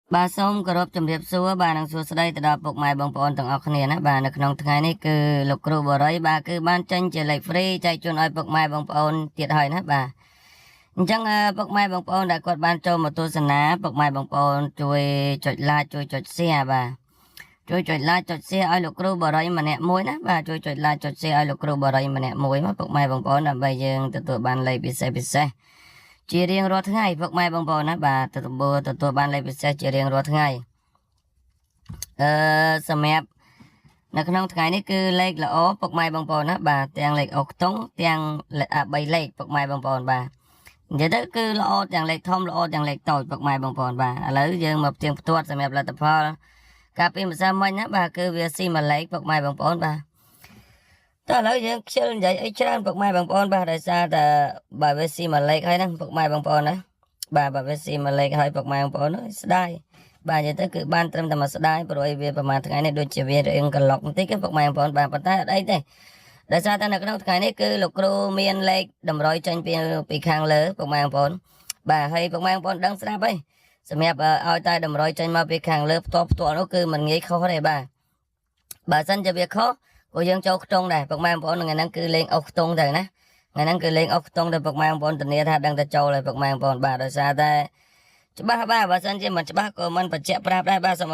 bà xong có rộp chấm điệp xua bà năng xua đây từ đó bọc mai bằng bọn từng ọc nè á bà nực nông tháng này cứ lục ru bờ rồi bà cứ ban chân chỉ lại free chạy chuồn ai bọc mai bằng bọn tiệt hỏi nè bà chẳng bọc mai bằng bọn đã quạt ban cho một tô sân á bọc mai bằng bọn chui chọi la chui chọi xe bà chui chọi la chọi xe ai lục ru bờ rồi mà nẹt môi nè bà chui chọi la chọi xe ai lục ru bờ rồi mà nẹt môi mà bọc mai bằng bọn là bây giờ từ tụi ban lấy bị xe chỉ riêng rồi tháng ngày bọc mai bằng bọn nè bà từ tụi ban lấy bị xe chỉ riêng rồi tháng ngày sầm mẹp nó khôngថ្ងៃនេះគឺលេខល្អពុកម៉ែបងប្អូនណាបាទទាំងលេខអុកតុងទាំង3លេខពុកម៉ែបងប្អូនបាទនិយាយទៅគឺល្អទាំងលេខធំល្អទាំងលេខតូចពុកម៉ែបងប្អូនបាទឥឡូវយើងមកផ្ទៀងផ្ទាត់សម្រាប់លទ្ធផលកាលពីម្សិលមិញណាបាទគឺវាស៊ីមួយលេខពុកម៉ែបងប្អូនបាទតើឥឡូវយើងខ្ជិលនិយាយអីច្រើនពុកម៉ែបងប្អូនបាទដោយសារតែបើវាស៊ីមួយលេខហើយហ្នឹងពុកម៉ែបងប្អូនណាបាទបើវាស៊ីមួយលេខហើយពុកម៉ែបងប្អូនស្ដាយបាទនិយាយទៅគឺបានត្រឹមតែមួយស្ដាយព្រោះអីវាប្រហែលថ្ងៃនេះដូចជាវារៀងកន្លុកបន្តិចទេពុកម៉ែបងប្អូនបាទប៉ុន្តែអត់អីទេដោយសារតែនៅក្នុងថ្ងៃនេះគឺលោកគ្រូមានលេខតម្រុយចេញពីខាងលើពុកម៉ែបងប្អូនបាទហើយពុកម៉ែបងប្អូនដឹងស្រាប់ហើយសម្រាប់ឲ្យតែតម្រុយចេញមកពីខាងលើផ្ទាល់នោះគឺมันងាយខុសទេបាទបើសិនជាវាខុសក៏យើងចូលខ្ទង់ដែរពុកម៉ែបងប្អូនថ្ងៃហ្នឹងគឺលេងអុកខ្ទង់ទៅណាថ្ងៃហ្នឹងគឺលេងអុកខ្ទង់ទៅពុកម៉ែបងប្អូនធានាថាដឹងតែចូលហើយពុកម៉ែបងប្អូនបាទដោយសារតែច្បាស់បាទបើសិនជាមិនច្បាស់ក៏មិនបញ្ជាក់ប្រាប់ដែរបាទសូម